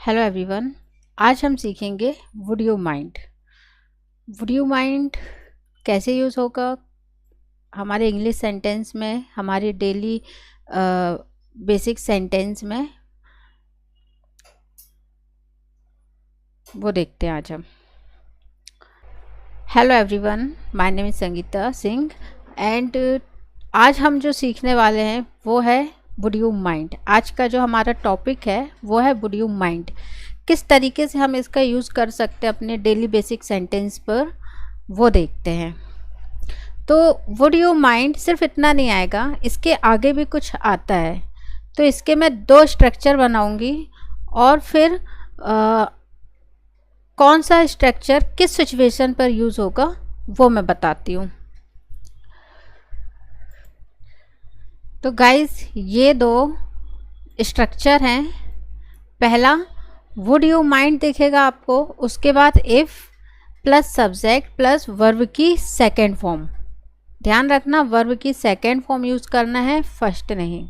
Hello everyone. आज हम सीखेंगे would you mind. Would you mind कैसे यूज़ होगा हमारे इंग्लिश सेंटेंस में, हमारे डेली बेसिक सेंटेंस में, वो देखते हैं आज हम। Hello everyone, my name is Sangeeta Singh and आज हम जो सीखने वाले हैं वो है वुड यू माइंड। आज का जो हमारा टॉपिक है वो है वुड यू माइंड। किस तरीके से हम इसका यूज़ कर सकते हैं अपने डेली बेसिक सेंटेंस पर, वो देखते हैं। तो वुड यू माइंड सिर्फ इतना नहीं आएगा, इसके आगे भी कुछ आता है। तो इसके मैं दो स्ट्रक्चर बनाऊंगी और फिर कौन सा स्ट्रक्चर किस सिचुएशन पर यूज़ होगा वो मैं बताती हूँ। तो गाइस, ये दो स्ट्रक्चर हैं। पहला वुड यू माइंड दिखेगा आपको, उसके बाद if plus subject plus verb की सेकेंड फॉर्म। ध्यान रखना, वर्ब की सेकेंड फॉर्म यूज़ करना है, फर्स्ट नहीं।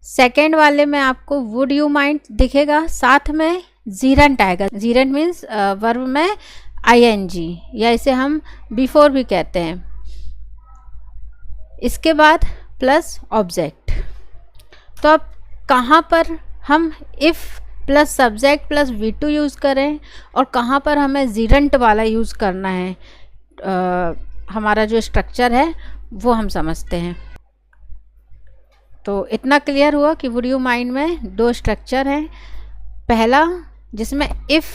सेकेंड वाले में आपको वुड यू माइंड दिखेगा, साथ में जीरंट आएगा। जीरंट मीन्स वर्ब में आईएनजी, या इसे हम बिफोर भी कहते हैं। इसके बाद प्लस ऑब्जेक्ट। तो अब कहाँ पर हम if plus subject plus V2 use करें और कहाँ पर हमें जीरंट वाला यूज़ करना है, हमारा जो स्ट्रक्चर है वो हम समझते हैं। तो इतना क्लियर हुआ कि वुड यू माइंड में दो स्ट्रक्चर हैं। पहला जिसमें if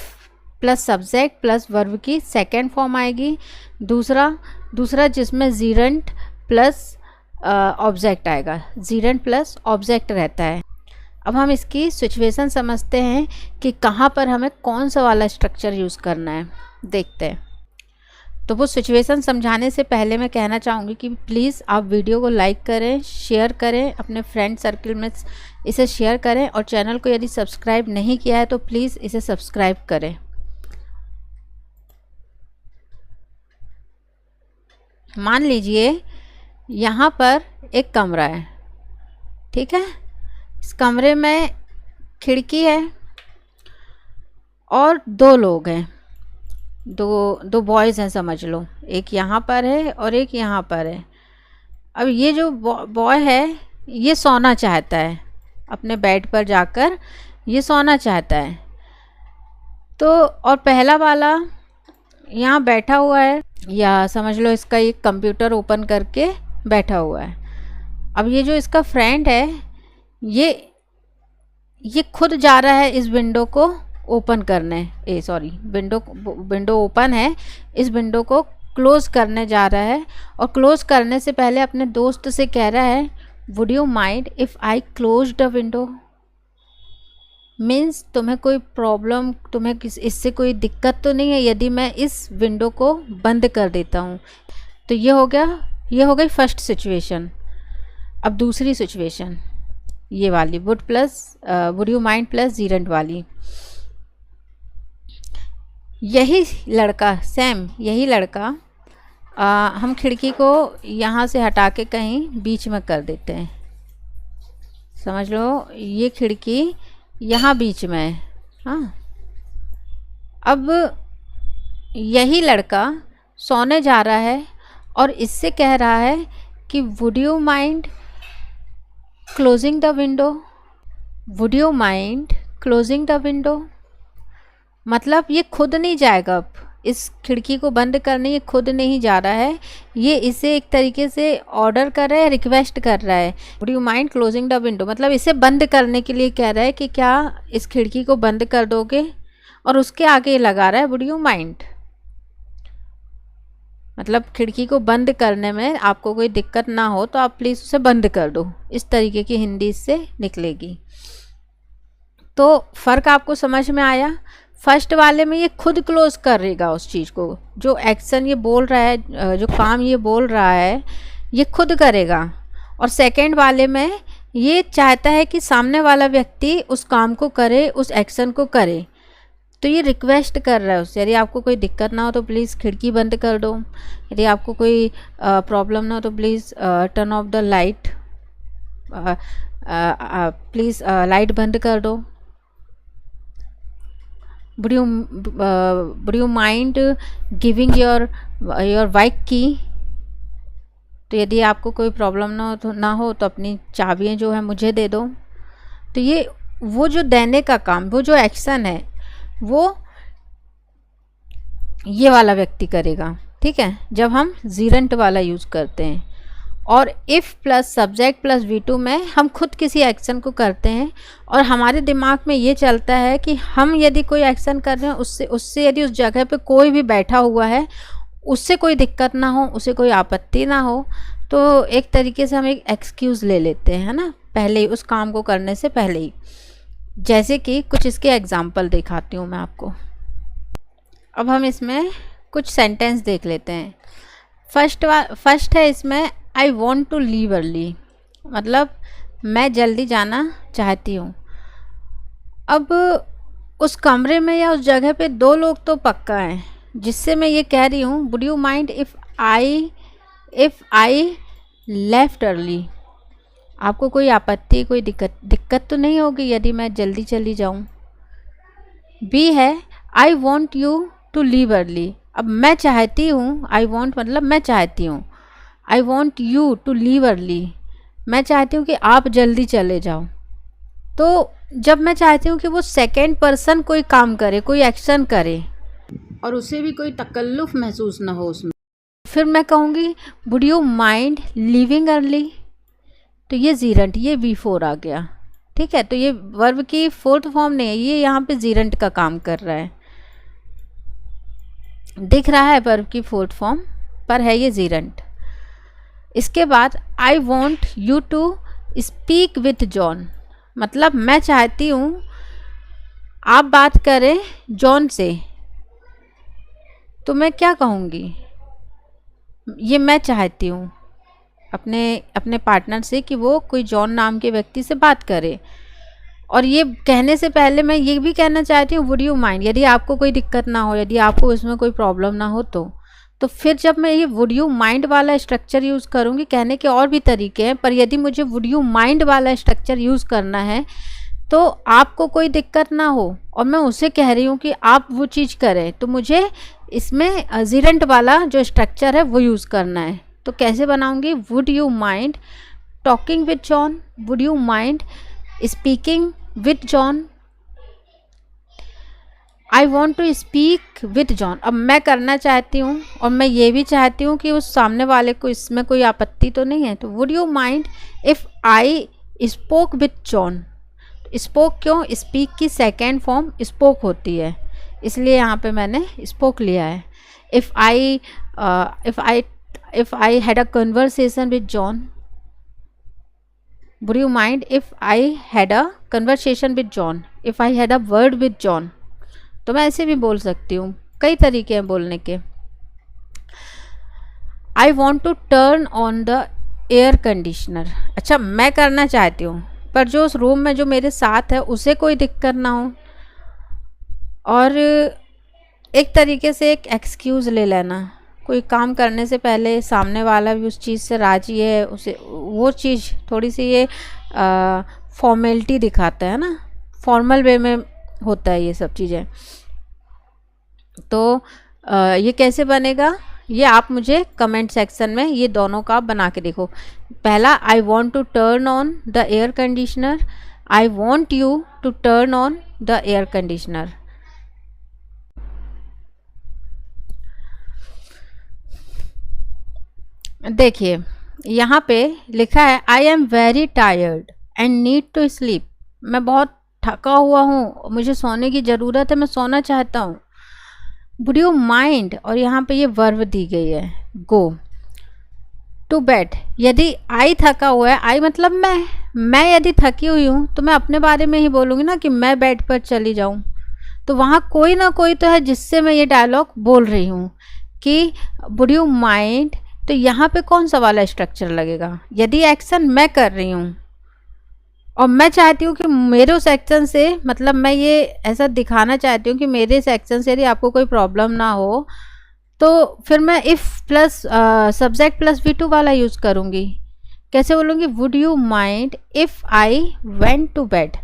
plus subject plus verb की सेकेंड फॉर्म आएगी, दूसरा जिसमें जीरंट प्लस ऑब्जेक्ट आएगा। जीरंट प्लस ऑब्जेक्ट रहता है। अब हम इसकी सिचुएशन समझते हैं कि कहाँ पर हमें कौन सा वाला स्ट्रक्चर यूज़ करना है, देखते हैं। तो वो सिचुएशन समझाने से पहले मैं कहना चाहूँगी कि प्लीज़ आप वीडियो को लाइक करें, शेयर करें, अपने फ्रेंड सर्कल में इसे शेयर करें, और चैनल को यदि सब्सक्राइब नहीं किया है तो प्लीज़ इसे सब्सक्राइब करें। मान लीजिए यहाँ पर एक कमरा है, ठीक है। इस कमरे में खिड़की है और दो लोग हैं, दो बॉयज़ हैं समझ लो। एक यहाँ पर है और एक यहाँ पर है। अब ये जो बॉय है ये सोना चाहता है, अपने बेड पर जाकर ये सोना चाहता है। तो और पहला वाला यहाँ बैठा हुआ है, या समझ लो इसका एक कंप्यूटर ओपन करके बैठा हुआ है। अब ये जो इसका फ्रेंड है ये खुद जा रहा है इस विंडो को ओपन करने, विंडो ओपन है, इस विंडो को क्लोज़ करने जा रहा है। और क्लोज़ करने से पहले अपने दोस्त से कह रहा है would you mind if I close the window. Means तुम्हें कोई प्रॉब्लम, तुम्हें इससे कोई दिक्कत तो नहीं है यदि मैं इस विंडो को बंद कर देता हूँ। तो ये हो गई फर्स्ट सिचुएशन। अब दूसरी सिचुएशन ये वाली वुड यू माइंड प्लस जीरंट वाली। यही लड़का हम खिड़की को यहाँ से हटा के कहीं बीच में कर देते हैं। समझ लो ये खिड़की यहाँ बीच में है, हाँ। अब यही लड़का सोने जा रहा है और इससे कह रहा है कि would you mind closing the window. Would you mind closing the window मतलब ये खुद नहीं जाएगा, अब इस खिड़की को बंद करने ये खुद नहीं जा रहा है, ये इसे एक तरीके से ऑर्डर कर रहा है, रिक्वेस्ट कर रहा है। Would you mind closing the window मतलब इसे बंद करने के लिए कह रहा है कि क्या इस खिड़की को बंद कर दोगे, और उसके आगे लगा रहा है वुड यू माइंड। मतलब खिड़की को बंद करने में आपको कोई दिक्कत ना हो तो आप प्लीज़ उसे बंद कर दो, इस तरीके की हिंदी इससे निकलेगी। तो फ़र्क आपको समझ में आया। फर्स्ट वाले में ये खुद क्लोज करेगा उस चीज़ को, जो एक्शन ये बोल रहा है, जो काम ये बोल रहा है ये खुद करेगा। और सेकंड वाले में ये चाहता है कि सामने वाला व्यक्ति उस काम को करे, उस एक्शन को करे। तो ये रिक्वेस्ट कर रहा है उससे, यदि आपको कोई दिक्कत ना हो तो प्लीज़ खिड़की बंद कर दो, यदि आपको कोई प्रॉब्लम ना हो तो please turn off the light, please light बंद कर दो। Would you mind giving your bike की। तो यदि आपको कोई प्रॉब्लम ना हो तो अपनी चाबियाँ जो है मुझे दे दो। तो ये वो जो देने का काम, वो जो एक्शन है, वो ये वाला व्यक्ति करेगा, ठीक है, जब हम जीरंट वाला यूज़ करते हैं। और if plus subject plus V2 में हम खुद किसी एक्शन को करते हैं और हमारे दिमाग में ये चलता है कि हम यदि कोई एक्शन कर रहे हैं, उससे यदि उस जगह पे कोई भी बैठा हुआ है, उससे कोई दिक्कत ना हो, उसे कोई आपत्ति ना हो, तो एक तरीके से हम एक एक्सक्यूज़ ले लेते हैं, है ना, पहले ही, उस काम को करने से पहले ही। जैसे कि कुछ इसके एग्जाम्पल दिखाती हूँ मैं आपको। अब हम इसमें कुछ सेंटेंस देख लेते हैं। फर्स्ट है इसमें, I want to leave early, मतलब मैं जल्दी जाना चाहती हूँ। अब उस कमरे में या उस जगह पे 2 लोग तो पक्का हैं, जिससे मैं ये कह रही हूँ, would you mind if I left early. आपको कोई आपत्ति, कोई दिक्कत तो नहीं होगी यदि मैं जल्दी चली जाऊँ। बी है, I want you to leave early. अब मैं चाहती हूँ, आई वॉन्ट मतलब मैं चाहती हूँ, I want you to leave early, मैं चाहती हूँ कि आप जल्दी चले जाओ। तो जब मैं चाहती हूँ कि वो सेकेंड पर्सन कोई काम करे, कोई एक्शन करे और उसे भी कोई तकल्लुफ़ महसूस ना हो उसमें, फिर मैं कहूँगी would you mind leaving early. तो ये जीरंट, ये V4 आ गया, ठीक है। तो ये वर्ब की 4th फॉर्म नहीं है, ये यहाँ पे जीरंट का काम कर रहा है, दिख रहा है वर्ब की 4th फॉर्म, पर है ये जीरंट। इसके बाद I want you to speak with John, मतलब मैं चाहती हूँ आप बात करें जॉन से। तो मैं क्या कहूँगी, ये मैं चाहती हूँ अपने पार्टनर से कि वो कोई जॉन नाम के व्यक्ति से बात करे। और ये कहने से पहले मैं ये भी कहना चाहती हूँ वुड यू माइंड, यदि आपको कोई दिक्कत ना हो, यदि आपको इसमें कोई प्रॉब्लम ना हो तो फिर जब मैं ये वुड यू माइंड वाला स्ट्रक्चर यूज़ करूँगी, कहने के और भी तरीके हैं, पर यदि मुझे वुड यू माइंड वाला स्ट्रक्चर यूज़ करना है तो आपको कोई दिक्कत ना हो और मैं उसे कह रही हूँ कि आप वो चीज़ करें, तो मुझे इसमें जीरंट वाला जो स्ट्रक्चर है वो यूज़ करना है। तो कैसे बनाऊँगी, would you mind talking with John, would you mind speaking with John, I want to speak with John. अब मैं करना चाहती हूँ और मैं ये भी चाहती हूँ कि उस सामने वाले को इसमें कोई आपत्ति तो नहीं है, तो would you mind if I spoke with John. Spoke क्यों, स्पीक की सेकेंड फॉर्म स्पोक होती है, इसलिए यहाँ पे मैंने स्पोक लिया है। If I had a conversation with John, would you mind if I had a conversation with John, if I had a word with John. तो मैं ऐसे भी बोल सकती हूँ, कई तरीके हैं बोलने के। I want to turn on the air conditioner, अच्छा मैं करना चाहती हूँ पर जो उस रूम में जो मेरे साथ है उसे कोई दिक्कत ना हो। और एक तरीके से एक एक्सक्यूज़ ले लेना, कोई काम करने से पहले सामने वाला भी उस चीज़ से राजी है, उसे वो चीज़ थोड़ी सी ये फॉर्मेलिटी दिखाता है ना, फॉर्मल वे में होता है ये सब चीज़ें। तो ये कैसे बनेगा, ये आप मुझे कमेंट सेक्शन में ये दोनों का बना के देखो। पहला, I want to turn on the air conditioner, I want you to turn on the air conditioner. देखिए यहाँ पे लिखा है I am very tired and need to sleep, मैं बहुत थका हुआ हूँ, मुझे सोने की ज़रूरत है, मैं सोना चाहता हूँ। वुड यू माइंड, और यहाँ पे ये वर्ब दी गई है गो टू बेड। यदि आई थका हुआ है, आई मतलब मैं यदि थकी हुई हूँ तो मैं अपने बारे में ही बोलूँगी ना कि मैं बेड पर चली जाऊँ। तो वहाँ कोई ना कोई तो है जिससे मैं ये डायलॉग बोल रही हूँ कि वुड यू माइंड। तो यहाँ पे कौन सा वाला स्ट्रक्चर लगेगा, यदि एक्शन मैं कर रही हूँ और मैं चाहती हूँ कि मेरे उस एक्शन से, मतलब मैं ये ऐसा दिखाना चाहती हूँ कि मेरे इस एक्शन से यदि आपको कोई प्रॉब्लम ना हो, तो फिर मैं if plus subject plus V2 वाला यूज़ करूँगी। कैसे बोलूँगी, would you mind if I went to bed.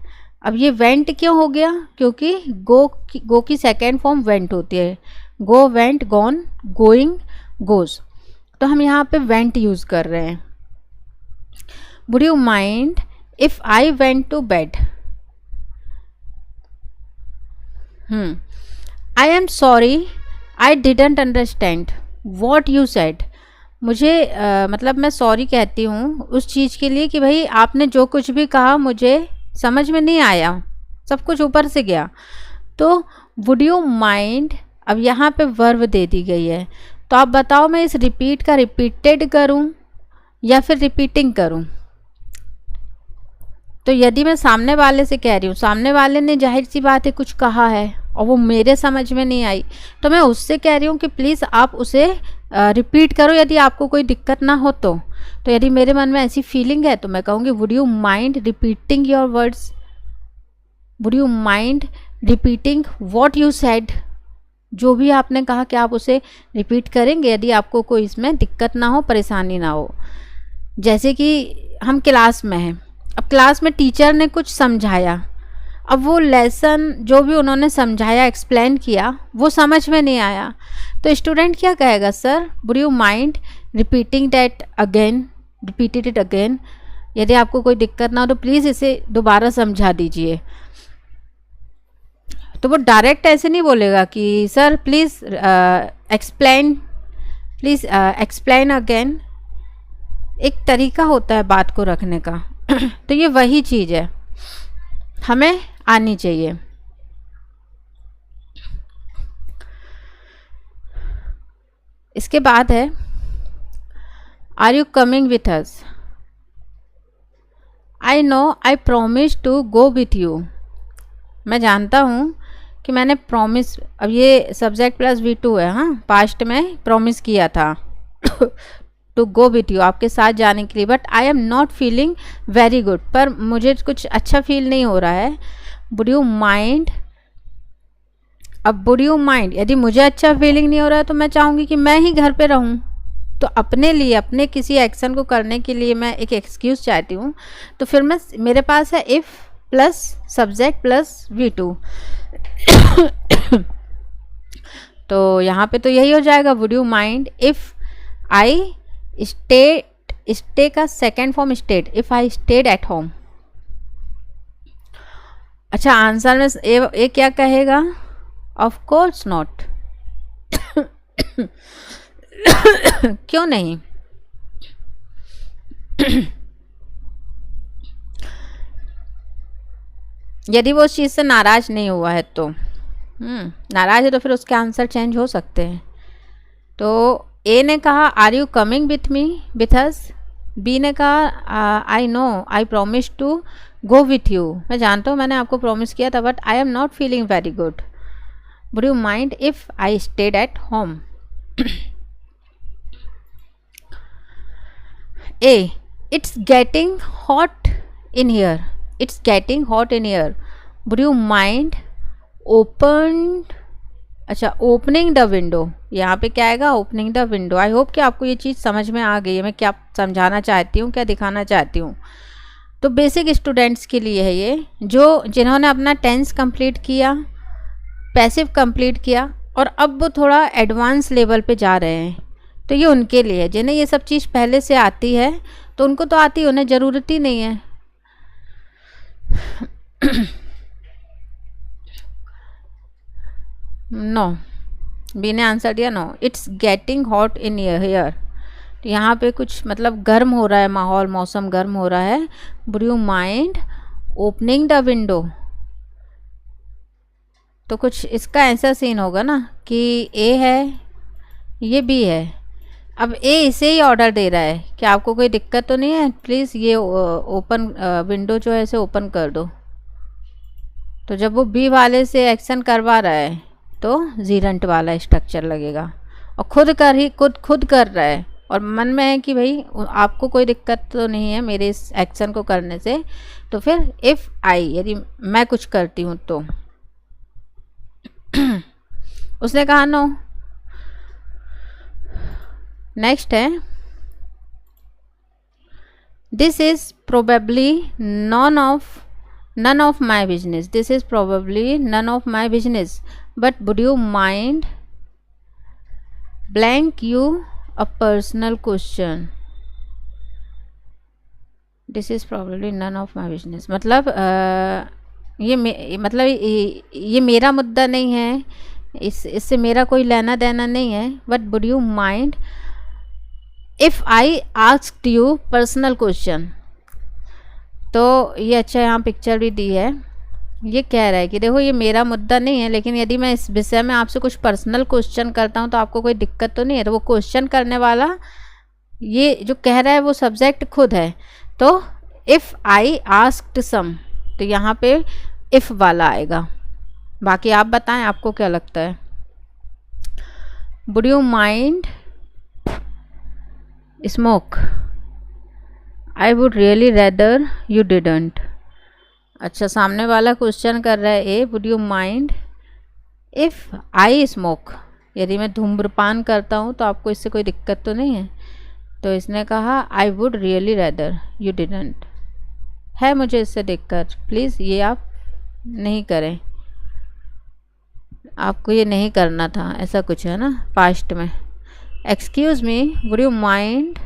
अब ये वेंट क्यों हो गया? क्योंकि गो की सेकेंड फॉर्म वेंट होती है। Go, went, gone, going, goes. तो हम यहाँ पे वेंट यूज़ कर रहे हैं। Would you mind if I went to bed? I am sorry I didn't understand what you said. मुझे मतलब मैं सॉरी कहती हूँ उस चीज़ के लिए कि भाई आपने जो कुछ भी कहा मुझे समझ में नहीं आया, सब कुछ ऊपर से गया। तो वुड यू माइंड, अब यहाँ पे वर्ब दे दी गई है, तो आप बताओ मैं इस रिपीट का रिपीटेड करूँ या फिर रिपीटिंग करूँ? तो यदि मैं सामने वाले से कह रही हूँ, सामने वाले ने जाहिर सी बात है कुछ कहा है और वो मेरे समझ में नहीं आई, तो मैं उससे कह रही हूँ कि प्लीज़ आप उसे रिपीट करो यदि आपको कोई दिक्कत ना हो तो यदि मेरे मन में ऐसी फीलिंग है तो मैं कहूँगी would you mind repeating your words, would you mind repeating what you said. जो भी आपने कहा कि आप उसे रिपीट करेंगे यदि आपको कोई इसमें दिक्कत ना हो, परेशानी ना हो। जैसे कि हम क्लास में हैं, अब क्लास में टीचर ने कुछ समझाया, अब वो लेसन जो भी उन्होंने समझाया, एक्सप्लेन किया, वो समझ में नहीं आया, तो स्टूडेंट क्या कहेगा? Sir would you mind repeating that again, repeated it again. यदि आपको कोई दिक्कत ना हो तो प्लीज़ इसे दोबारा समझा दीजिए। तो वो डायरेक्ट ऐसे नहीं बोलेगा कि sir please explain, please explain again. एक तरीका होता है बात को रखने का। तो ये वही चीज़ है, हमें आनी चाहिए। इसके बाद है are you coming with us? I know I promise to go with you. मैं जानता हूँ कि मैंने प्रॉमिस, अब ये सब्जेक्ट प्लस V2 है, हाँ, पास्ट में प्रॉमिस किया था टू गो विथ यू, आपके साथ जाने के लिए, but I am not feeling very good, पर मुझे कुछ अच्छा फील नहीं हो रहा है। वुड यू माइंड, अब वुड यू माइंड, यदि मुझे अच्छा फीलिंग नहीं हो रहा है तो मैं चाहूँगी कि मैं ही घर पे रहूँ। तो अपने लिए, अपने किसी एक्शन को करने के लिए मैं एक एक्सक्यूज़ चाहती हूँ, तो फिर मैं, मेरे पास है if plus subject plus V2। तो यहाँ पे तो यही हो जाएगा, would you mind if I stay का second form stayed, if I stayed at home. अच्छा, आंसर में ए क्या कहेगा? Of course not. क्यों नहीं? यदि वो उस चीज़ से नाराज़ नहीं हुआ है तो, नाराज़ है तो फिर उसके आंसर चेंज हो सकते हैं। तो ए ने कहा are you coming with me, with us. B ने कहा I know I promise to go with you, मैं जानता हूँ मैंने आपको प्रॉमिस किया था, but I am not feeling very good. Would you mind if I stayed at home? A, it's getting hot in here, it's getting hot in here. Would you mind open, अच्छा, opening the window, यहाँ पे क्या आएगा? Opening the window. I hope कि आपको ये चीज़ समझ में आ गई है, मैं क्या समझाना चाहती हूँ, क्या दिखाना चाहती हूँ। तो बेसिक स्टूडेंट्स के लिए है ये, जो जिन्होंने अपना टेंस कंप्लीट किया, पैसिव कंप्लीट किया और अब वो थोड़ा एडवांस लेवल पे जा रहे हैं, तो ये उनके लिए है। जिन्हें ये सब चीज़ पहले से आती है तो उनको तो आती, उन्हें ज़रूरत ही नहीं है। नो, बी ने आंसर दिया no, it's getting hot in here. तो यहाँ पे कुछ मतलब गर्म हो रहा है माहौल, मौसम गर्म हो रहा है। Would you mind opening the window? तो कुछ इसका ऐसा सीन होगा ना कि ए है, ये बी है, अब ए इसे ही ऑर्डर दे रहा है कि आपको कोई दिक्कत तो नहीं है, प्लीज़ ये ओपन विंडो जो है इसे ओपन कर दो। तो जब वो बी वाले से एक्शन करवा रहा है तो जीरंट वाला स्ट्रक्चर लगेगा, और खुद कर रहा है और मन में है कि भाई आपको कोई दिक्कत तो नहीं है मेरे इस एक्शन को करने से, तो फिर इफ़ आई, यदि मैं कुछ करती हूँ तो। उसने कहा नो। नेक्स्ट है this is probably none of none of my business. This is probably none of my business. But would you mind blank you a personal question? This is probably none of my business. मतलब ये मेरा मुद्दा नहीं है, इससे मेरा कोई लेना देना नहीं है. But would you mind if I asked you personal question? तो ये अच्छा यहाँ पिक्चर भी दी है. ये कह रहा है कि देखो ये मेरा मुद्दा नहीं है, लेकिन यदि मैं इस विषय में आपसे कुछ पर्सनल क्वेश्चन करता हूँ तो आपको कोई दिक्कत तो नहीं है. तो वो क्वेश्चन करने वाला ये जो कह रहा है वो सब्जेक्ट खुद है. तो इफ़ आई आस्क्ड सम, तो यहाँ पे इफ़ वाला आएगा. बाकी आप बताएं आपको क्या लगता है. Would you mind smoke? I would really rather you didn't. अच्छा, सामने वाला क्वेश्चन कर रहा है A, would you mind if I smoke? यदि मैं धूम्रपान करता हूँ तो आपको इससे कोई दिक्कत तो नहीं है. तो इसने कहा आई would really rather you didn't. है मुझे इससे दिक्कत, प्लीज़ ये आप नहीं करें, आपको ये नहीं करना था, ऐसा कुछ है ना पास्ट में. Excuse me, would you mind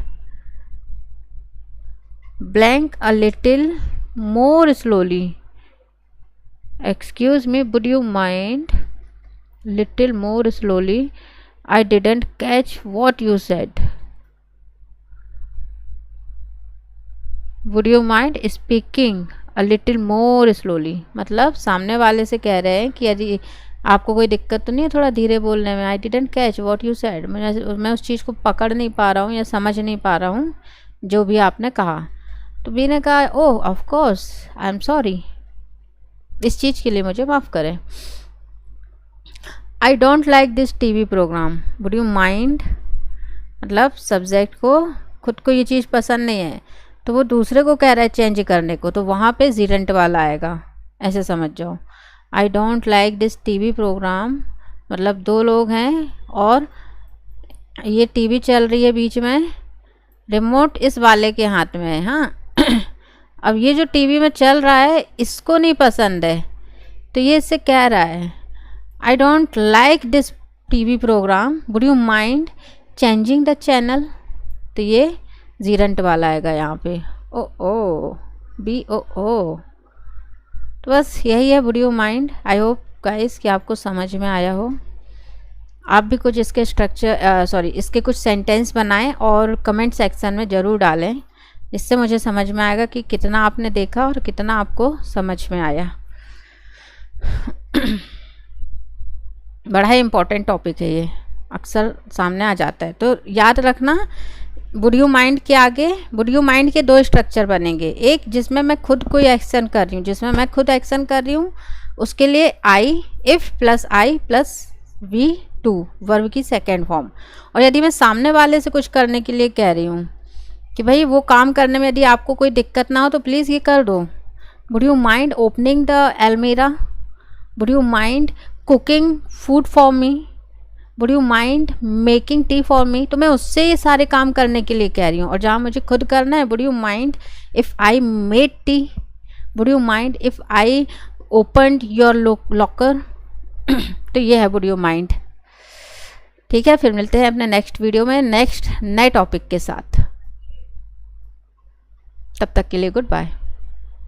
blank a little more slowly? Excuse me, would you mind little more slowly? I didn't catch what you said. Would you mind speaking a little more slowly? मतलब सामने वाले से कह रहे हैं कि यदि आपको कोई दिक्कत तो नहीं है थोड़ा धीरे बोलने में. I didn't catch what you said. मैं उस चीज़ को पकड़ नहीं पा रहा हूँ या समझ नहीं पा रहा हूँ जो भी आपने कहा. तो बी ने कहा oh of course I am sorry, इस चीज़ के लिए मुझे माफ़ करें. I don't like this TV programme. Would you mind, मतलब सब्जेक्ट को खुद को ये चीज़ पसंद नहीं है तो वो दूसरे को कह रहा है चेंज करने को, तो वहाँ पे जीरेंट वाला आएगा, ऐसे समझ जाओ. I don't like this TV programme, मतलब दो लोग हैं और ये टीवी चल रही है बीच में, रिमोट इस वाले के हाथ में है. हाँ अब ये जो टीवी में चल रहा है इसको नहीं पसंद है, तो ये इससे कह रहा है I don't like this TV programme, would you mind changing the channel. तो ये जीरेंट वाला आएगा यहाँ पे. O B O. तो बस यही है would you mind. I hope guys कि आपको समझ में आया हो. आप भी कुछ इसके इसके कुछ सेंटेंस बनाएं और कमेंट सेक्शन में ज़रूर डालें, इससे मुझे समझ में आएगा कि कितना आपने देखा और कितना आपको समझ में आया. बड़ा ही इम्पोर्टेंट टॉपिक है ये, अक्सर सामने आ जाता है. तो याद रखना वुड यू माइंड के आगे वुड यू माइंड के दो स्ट्रक्चर बनेंगे. एक जिसमें मैं खुद कोई एक्शन कर रही हूँ, जिसमें मैं खुद एक्शन कर रही हूँ उसके लिए I, if plus I plus V2 verb की सेकेंड फॉर्म. और यदि मैं सामने वाले से कुछ करने के लिए कह रही हूँ कि भाई वो काम करने में यदि आपको कोई दिक्कत ना हो तो प्लीज़ ये कर दो. Would you mind opening the अलमीरा? Would you mind cooking food for me? Would you mind making tea for me? तो मैं उससे ये सारे काम करने के लिए कह रही हूँ. और जहाँ मुझे खुद करना है, would you mind if I made tea? Would you mind if I opened your locker? तो ये है वुड यू माइंड. ठीक है, फिर मिलते हैं अपने नेक्स्ट वीडियो में नेक्स्ट नए टॉपिक के साथ. तब तक के लिए गुड बाय.